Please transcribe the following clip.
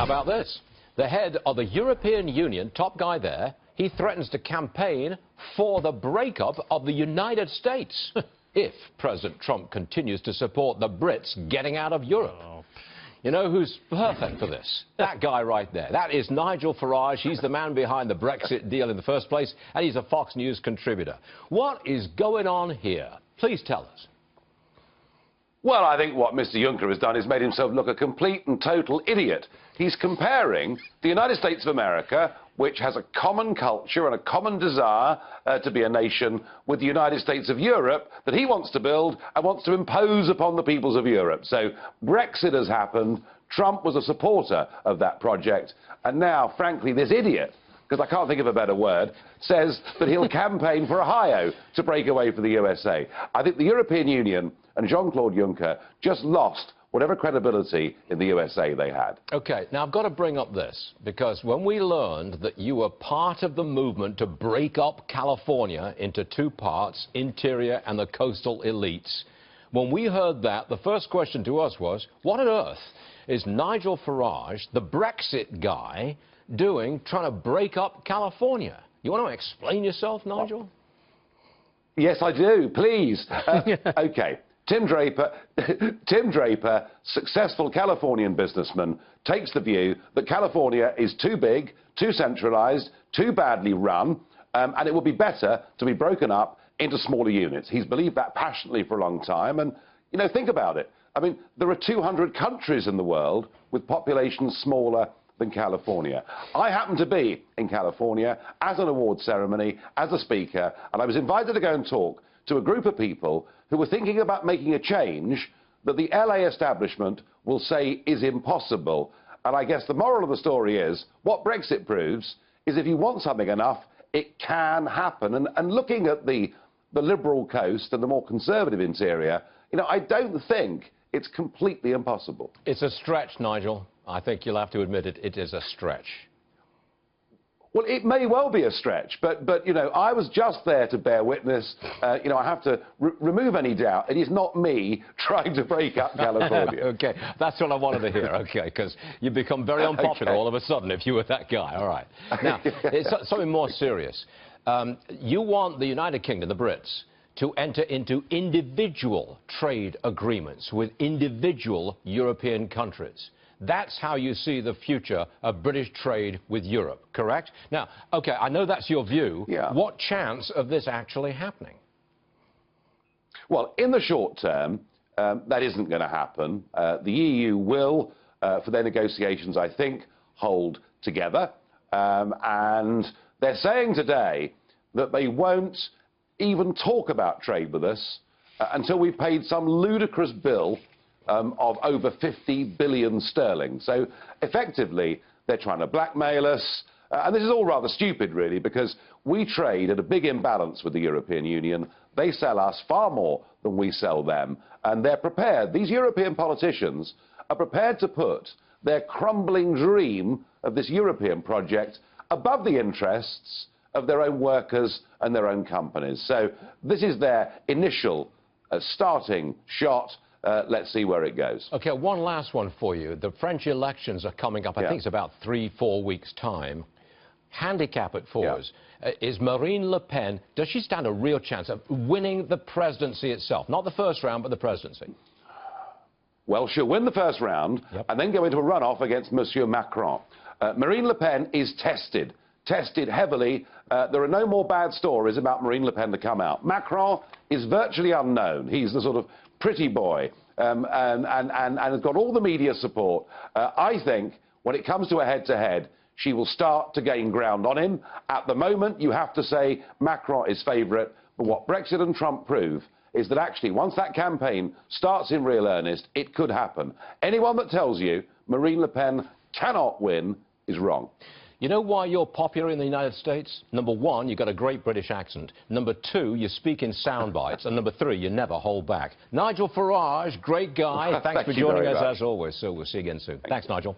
How about this? The head of the European Union, top guy there, he threatens to campaign for the breakup of the United States if President Trump continues to support the Brits getting out of Europe. You know who's perfect for this? That guy right there. That is Nigel Farage. He's the man behind the Brexit deal in the first place, and he's a Fox News contributor. What is going on here? Please tell us. Well, I think what Mr. Juncker has done is made himself look a complete and total idiot. He's comparing the United States of America, which has a common culture and a common desire to be a nation, with the United States of Europe that he wants to build and wants to impose upon the peoples of Europe. So Brexit has happened. Trump was a supporter of that project. And now, frankly, this idiot, because I can't think of a better word, says that he'll campaign for Ohio to break away from the USA. I think the European Union and Jean-Claude Juncker just lost whatever credibility in the USA they had. OK, now I've got to bring up this, because when we learned that you were part of the movement to break up California into two parts, interior and the coastal elites, when we heard that, the first question to us was, what on earth is Nigel Farage, the Brexit guy, doing trying to break up California? You want to explain yourself, Nigel? Yes, I do, please. OK. Tim Draper, successful Californian businessman, takes the view that California is too big, too centralized, too badly run, and it would be better to be broken up into smaller units. He's believed that passionately for a long time, and, you know, think about it. I mean, there are 200 countries in the world with populations smaller than California. I happened to be in California as an award ceremony, as a speaker, and I was invited to go and talk to a group of people who were thinking about making a change that the LA establishment will say is impossible. And I guess the moral of the story is, what Brexit proves is if you want something enough, it can happen. And looking at the liberal coast and the more conservative interior, you know, I don't think it's completely impossible. It's a stretch, Nigel. I think you'll have to admit it. It is a stretch. Well, it may well be a stretch, but you know, I was just there to bear witness. You know, I have to remove any doubt. It is not me trying to break up California. OK, that's what I wanted to hear, OK, because you become very unpopular all of a sudden if you were that guy. All right. Now, it's something more serious. You want the United Kingdom, the Brits, to enter into individual trade agreements with individual European countries. That's how you see the future of British trade with Europe, correct? Now, OK, I know that's your view. Yeah. What chance of this actually happening? Well, in the short term, that isn't going to happen. The EU will, for their negotiations, I think, hold together. And they're saying today that they won't even talk about trade with us until we've paid some ludicrous bill of over 50 billion sterling. So effectively, they're trying to blackmail us. And this is all rather stupid, really, because we trade at a big imbalance with the European Union. They sell us far more than we sell them. And they're prepared, these European politicians are prepared to put their crumbling dream of this European project above the interests of their own workers and their own companies. So this is their initial starting shot. Let's see where it goes. OK, one last one for you. The French elections are coming up. I think it's about 3-4 weeks' time. Handicap it for us. Is Marine Le Pen, does she stand a real chance of winning the presidency itself? Not the first round, but the presidency. Well, she'll win the first round and then go into a runoff against Monsieur Macron. Marine Le Pen is tested heavily. There are no more bad stories about Marine Le Pen to come out. Macron is virtually unknown. He's the sort of pretty boy and has got all the media support. I think when it comes to a head-to-head, she will start to gain ground on him. At the moment, you have to say Macron is favourite. But what Brexit and Trump prove is that actually, once that campaign starts in real earnest, it could happen. Anyone that tells you Marine Le Pen cannot win is wrong. You know why you're popular in the United States? Number one, you've got a great British accent. Number two, you speak in sound bites. And number three, you never hold back. Nigel Farage, great guy. Thanks for joining us as always. So we'll see you again soon. Thanks, Nigel.